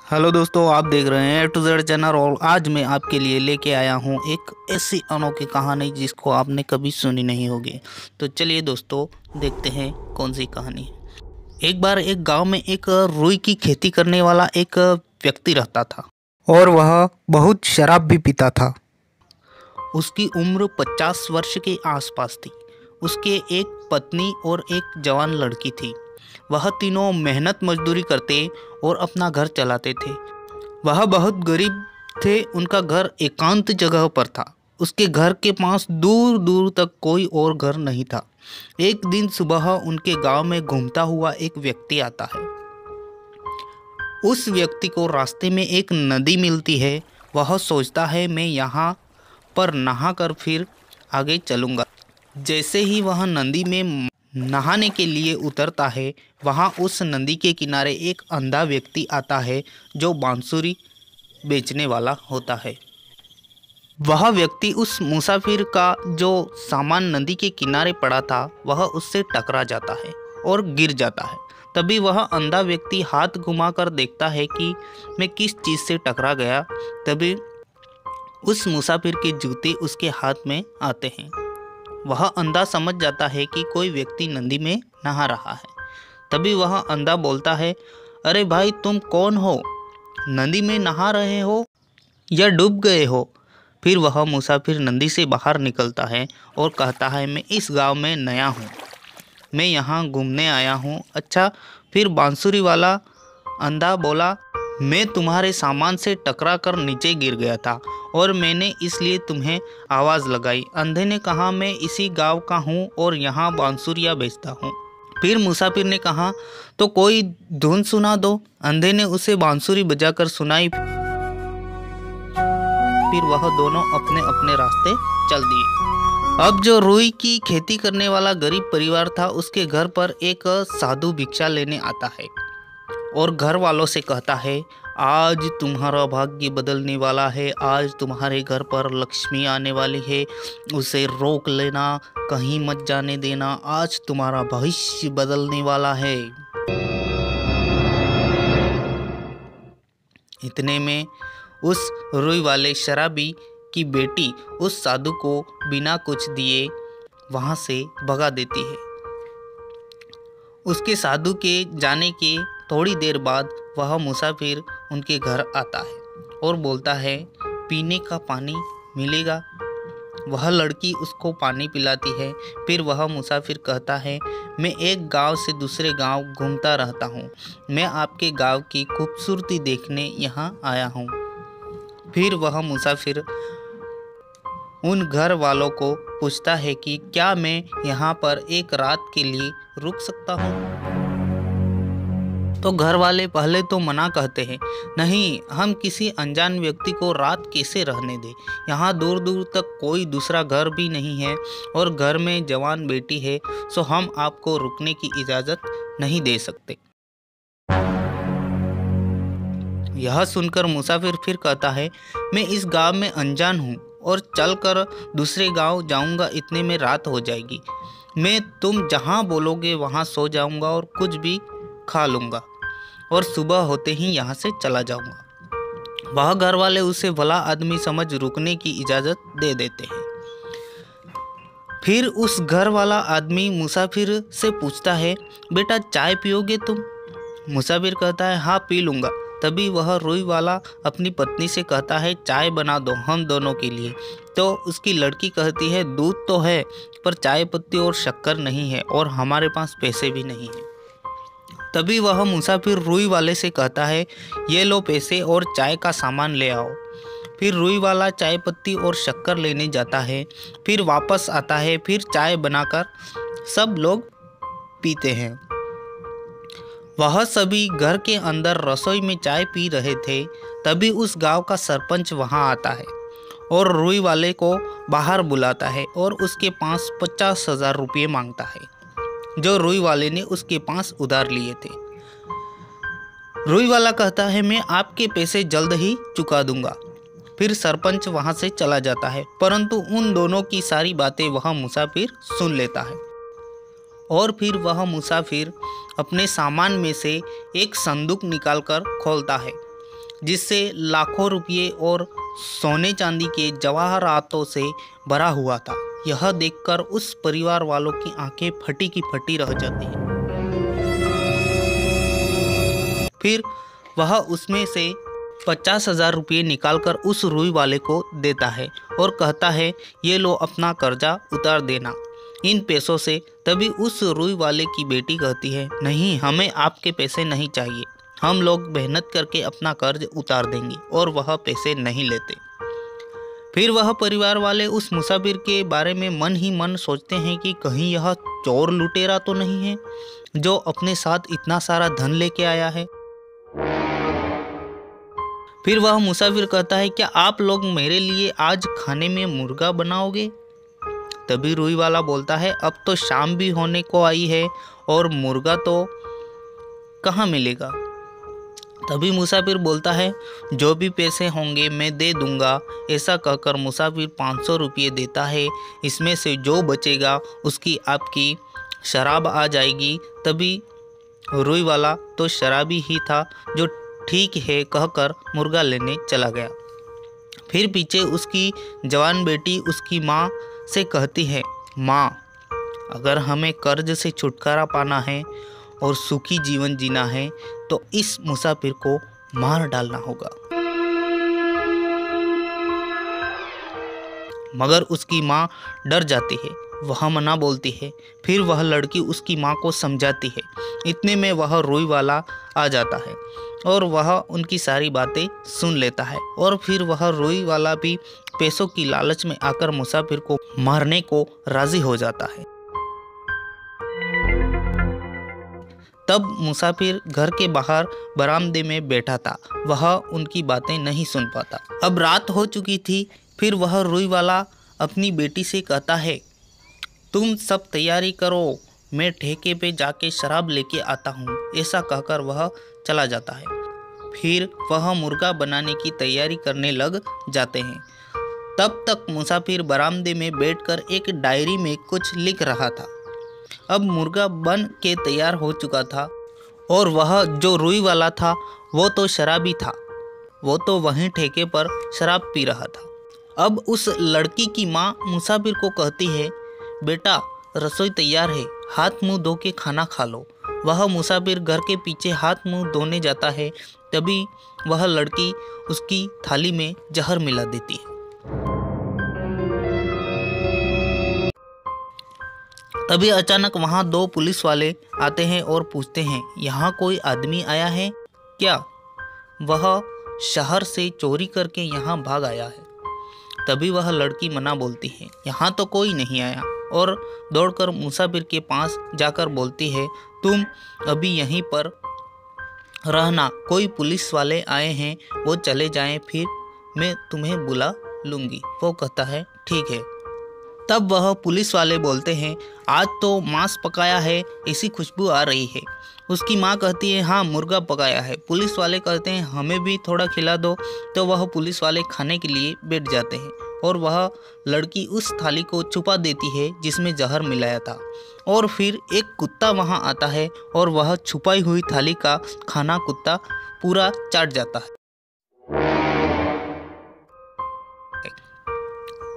Hello दोस्तों, आप देख रहे हैं टू जेड चैनल और आज मैं आपके लिए लेके आया हूँ एक ऐसी अनोखी कहानी जिसको आपने कभी सुनी नहीं होगी। तो चलिए दोस्तों, देखते हैं कौन सी कहानी है। एक बार एक गांव में एक रुई की खेती करने वाला एक व्यक्ति रहता था और वह बहुत शराब भी पीता था। उसकी उम्र 50 वर्ष के आसपास थी। उसके एक पत्नी और एक जवान लड़की थी। वह तीनों मेहनत मजदूरी करते और अपना घर चलाते थे। वह बहुत गरीब थे। उनका घर एकांत जगह पर था। उसके घर के पास दूर दूर तक कोई और घर नहीं था। एक दिन सुबह उनके गांव में घूमता हुआ एक व्यक्ति आता है। उस व्यक्ति को रास्ते में एक नदी मिलती है। वह सोचता है मैं यहाँ पर नहा कर फिर आगे चलूँगा। जैसे ही वह नदी में नहाने के लिए उतरता है, वहाँ उस नदी के किनारे एक अंधा व्यक्ति आता है जो बांसुरी बेचने वाला होता है। वह व्यक्ति उस मुसाफिर का जो सामान नदी के किनारे पड़ा था वह उससे टकरा जाता है और गिर जाता है। तभी वह अंधा व्यक्ति हाथ घुमाकर देखता है कि मैं किस चीज़ से टकरा गया। तभी उस मुसाफिर के जूते उसके हाथ में आते हैं। वह अंधा समझ जाता है कि कोई व्यक्ति नदी में नहा रहा है। तभी वह अंधा बोलता है, अरे भाई, तुम कौन हो? नदी में नहा रहे हो या डूब गए हो? फिर वह मुसाफिर नदी से बाहर निकलता है और कहता है, मैं इस गांव में नया हूँ, मैं यहाँ घूमने आया हूँ। अच्छा। फिर बांसुरी वाला अंधा बोला, मैं तुम्हारे सामान से टकरा कर नीचे गिर गया था और मैंने इसलिए तुम्हें आवाज़ लगाई। अंधे ने कहा, मैं इसी गांव का हूँ और यहाँ बांसुरियाँ बेचता हूँ। फिर मुसाफिर ने कहा, तो कोई धुन सुना दो। अंधे ने उसे बांसुरी बजाकर सुनाई। फिर वह दोनों अपने अपने रास्ते चल दिए। अब जो रुई की खेती करने वाला गरीब परिवार था, उसके घर पर एक साधु भिक्षा लेने आता है और घर वालों से कहता है, आज तुम्हारा भाग्य बदलने वाला है। आज तुम्हारे घर पर लक्ष्मी आने वाली है, उसे रोक लेना, कहीं मत जाने देना। आज तुम्हारा भविष्य बदलने वाला है। इतने में उस रुई वाले शराबी की बेटी उस साधु को बिना कुछ दिए वहां से भगा देती है। उसके साधु के जाने के थोड़ी देर बाद वह मुसाफिर उनके घर आता है और बोलता है, पीने का पानी मिलेगा? वह लड़की उसको पानी पिलाती है। फिर वह मुसाफिर कहता है, मैं एक गांव से दूसरे गांव घूमता रहता हूँ, मैं आपके गांव की खूबसूरती देखने यहाँ आया हूँ। फिर वह मुसाफिर उन घर वालों को पूछता है कि क्या मैं यहाँ पर एक रात के लिए रुक सकता हूँ? तो घर वाले पहले तो मना कहते हैं, नहीं, हम किसी अनजान व्यक्ति को रात कैसे रहने दें? यहाँ दूर दूर तक कोई दूसरा घर भी नहीं है और घर में जवान बेटी है, सो हम आपको रुकने की इजाज़त नहीं दे सकते। यह सुनकर मुसाफिर फिर कहता है, मैं इस गांव में अनजान हूँ और चलकर दूसरे गांव जाऊँगा, इतने में रात हो जाएगी। मैं तुम जहाँ बोलोगे वहाँ सो जाऊँगा और कुछ भी खा लूँगा और सुबह होते ही यहाँ से चला जाऊँगा। वह घर वाले उसे भला आदमी समझ रुकने की इजाज़त दे देते हैं। फिर उस घर वाला आदमी मुसाफिर से पूछता है, बेटा, चाय पियोगे तुम? मुसाफिर कहता है, हाँ, पी लूँगा। तभी वह रुई वाला अपनी पत्नी से कहता है, चाय बना दो हम दोनों के लिए। तो उसकी लड़की कहती है, दूध तो है पर चाय पत्ती और शक्कर नहीं है और हमारे पास पैसे भी नहीं है। तभी वह मुसाफिर रुई वाले से कहता है, ये लो पैसे और चाय का सामान ले आओ। फिर रुई वाला चाय पत्ती और शक्कर लेने जाता है, फिर वापस आता है, फिर चाय बनाकर सब लोग पीते हैं। वह सभी घर के अंदर रसोई में चाय पी रहे थे। तभी उस गांव का सरपंच वहां आता है और रुई वाले को बाहर बुलाता है और उसके पास 50,000 रुपये मांगता है, जो रुई वाले ने उसके पास उधार लिए थे। रुई वाला कहता है, मैं आपके पैसे जल्द ही चुका दूंगा। फिर सरपंच वहां से चला जाता है, परंतु उन दोनों की सारी बातें वह मुसाफिर सुन लेता है और फिर वह मुसाफिर अपने सामान में से एक संदूक निकालकर खोलता है जिससे लाखों रुपये और सोने चांदी के जवाहरातों से भरा हुआ था। यह देखकर उस परिवार वालों की आंखें फटी की फटी रह जाती हैं। फिर वह उसमें से 50,000 रुपये निकालकर उस रुई वाले को देता है और कहता है, ये लो अपना कर्जा उतार देना इन पैसों से। तभी उस रुई वाले की बेटी कहती है, नहीं, हमें आपके पैसे नहीं चाहिए, हम लोग मेहनत करके अपना कर्ज उतार देंगे। और वह पैसे नहीं लेते। फिर वह परिवार वाले उस मुसाफिर के बारे में मन ही मन सोचते हैं कि कहीं यह चोर लुटेरा तो नहीं है जो अपने साथ इतना सारा धन लेके आया है। फिर वह मुसाफिर कहता है, क्या आप लोग मेरे लिए आज खाने में मुर्गा बनाओगे? तभी रुई वाला बोलता है, अब तो शाम भी होने को आई है और मुर्गा तो कहाँ मिलेगा। तभी मुसाफिर बोलता है, जो भी पैसे होंगे मैं दे दूंगा। ऐसा कहकर मुसाफिर 500 रुपये देता है। इसमें से जो बचेगा उसकी आपकी शराब आ जाएगी। तभी रुई वाला तो शराबी ही था जो ठीक है कहकर मुर्गा लेने चला गया। फिर पीछे उसकी जवान बेटी उसकी माँ से कहती है, माँ, अगर हमें कर्ज से छुटकारा पाना है और सुखी जीवन जीना है तो इस मुसाफिर को मार डालना होगा। मगर उसकी माँ डर जाती है, वह मना बोलती है। फिर वह लड़की उसकी माँ को समझाती है। इतने में वह रुई वाला आ जाता है और वह उनकी सारी बातें सुन लेता है। और फिर वह रुई वाला भी पैसों की लालच में आकर मुसाफिर को मारने को राजी हो जाता है। तब मुसाफिर घर के बाहर बरामदे में बैठा था। वह उनकी बातें नहीं सुन पाता। अब रात हो चुकी थी। फिर वह रुई वाला अपनी बेटी से कहता है, तुम सब तैयारी करो, मैं ठेके पे जाके शराब लेके आता हूँ। ऐसा कहकर वह चला जाता है। फिर वह मुर्गा बनाने की तैयारी करने लग जाते हैं। तब तक मुसाफिर बरामदे में बैठकर एक डायरी में कुछ लिख रहा था। अब मुर्गा बन के तैयार हो चुका था और वह जो रुई वाला था वो तो शराबी था। वो तो वहीं ठेके पर शराब पी रहा था। अब उस लड़की की माँ मुसाफिर को कहती है, बेटा, रसोई तैयार है, हाथ मुंह धो के खाना खा लो। वह मुसाफिर घर के पीछे हाथ मुंह धोने जाता है। तभी वह लड़की उसकी थाली में जहर मिला देती है। तभी अचानक वहां 2 पुलिस वाले आते हैं और पूछते हैं, यहाँ कोई आदमी आया है क्या? वह शहर से चोरी करके यहाँ भाग आया है। तभी वह लड़की मना बोलती है, यहाँ तो कोई नहीं आया, और दौड़कर मुसाफिर के पास जाकर बोलती है, तुम अभी यहीं पर रहना, कोई पुलिस वाले आए हैं, वो चले जाएं, फिर मैं तुम्हें बुला लूँगी। वो कहता है, ठीक है। तब वह पुलिस वाले बोलते हैं, आज तो मांस पकाया है, ऐसी खुशबू आ रही है। उसकी माँ कहती है, हाँ, मुर्गा पकाया है। पुलिस वाले कहते हैं, हमें भी थोड़ा खिला दो। तो वह पुलिस वाले खाने के लिए बैठ जाते हैं और वह लड़की उस थाली को छुपा देती है जिसमें जहर मिलाया था। और फिर एक कुत्ता वहाँ आता है और वह छुपाई हुई थाली का खाना कुत्ता पूरा चाट जाता है।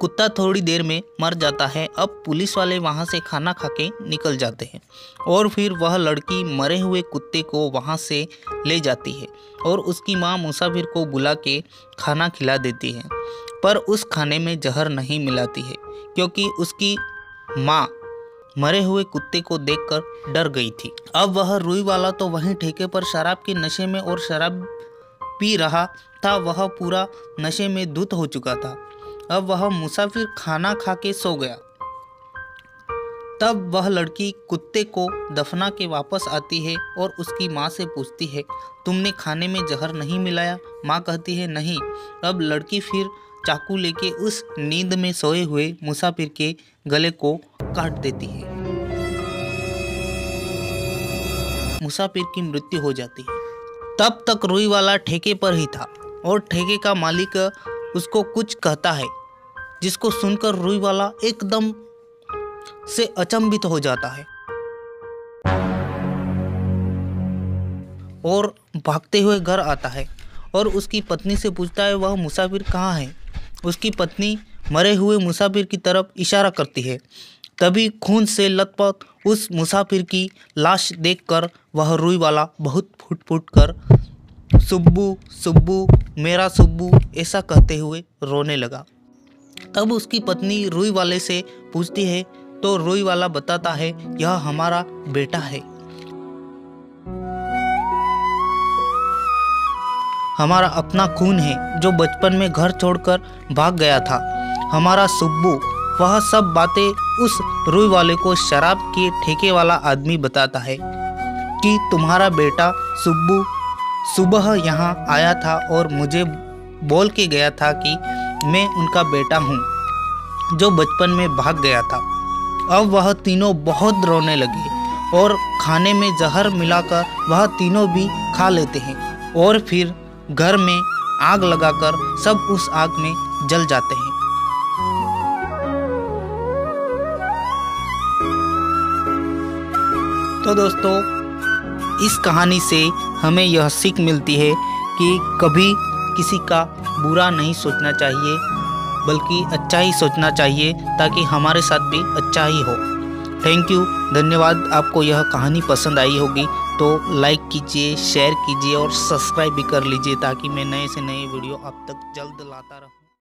कुत्ता थोड़ी देर में मर जाता है। अब पुलिस वाले वहां से खाना खा के निकल जाते हैं और फिर वह लड़की मरे हुए कुत्ते को वहां से ले जाती है और उसकी माँ मुसाफिर को बुला के खाना खिला देती है। पर उस खाने में जहर नहीं मिलाती है क्योंकि उसकी माँ मरे हुए कुत्ते को देखकर डर गई थी। अब वह रुई वाला तो वहीं ठेके पर शराब के नशे में और शराब पी रहा था। वह पूरा नशे में धुत हो चुका था। अब वह मुसाफिर खाना खा के सो गया। तब वह लड़की कुत्ते को दफना के वापस आती है और उसकी माँ से पूछती है, तुमने खाने में जहर नहीं मिलाया? माँ कहती है, नहीं। अब लड़की फिर चाकू लेके उस नींद में सोए हुए मुसाफिर के गले को काट देती है। मुसाफिर की मृत्यु हो जाती है। तब तक रुई वाला ठेके पर ही था और ठेके का मालिक उसको कुछ कहता है, जिसको सुनकर रुई वाला एकदम से अचंभित हो जाता है और भागते हुए घर आता है और उसकी पत्नी से पूछता है वह मुसाफिर कहाँ है। उसकी पत्नी मरे हुए मुसाफिर की तरफ इशारा करती है। तभी खून से लथपथ उस मुसाफिर की लाश देखकर वह रुई वाला बहुत फुट फुट कर सुब्बू सुब्बू मेरा सुब्बू ऐसा कहते हुए रोने लगा। तब उसकी पत्नी रुई वाले से पूछती है तो रुई वाला बताता है यह हमारा बेटा है, हमारा अपना खून है जो बचपन में घर छोड़कर भाग गया था, हमारा सुब्बू। वह सब बातें उस रुई वाले को शराब के ठेके वाला आदमी बताता है कि तुम्हारा बेटा सुब्बू सुबह यहाँ आया था और मुझे बोल के गया था कि मैं उनका बेटा हूँ जो बचपन में भाग गया था। अब वह तीनों बहुत रोने लगे और खाने में जहर मिलाकर वह तीनों भी खा लेते हैं और फिर घर में आग लगाकर सब उस आग में जल जाते हैं। तो दोस्तों, इस कहानी से हमें यह सीख मिलती है कि कभी किसी का बुरा नहीं सोचना चाहिए बल्कि अच्छा ही सोचना चाहिए ताकि हमारे साथ भी अच्छा ही हो। थैंक यू, धन्यवाद। आपको यह कहानी पसंद आई होगी तो लाइक कीजिए, शेयर कीजिए और सब्सक्राइब भी कर लीजिए ताकि मैं नए से नए वीडियो आप तक जल्द लाता रहूँ।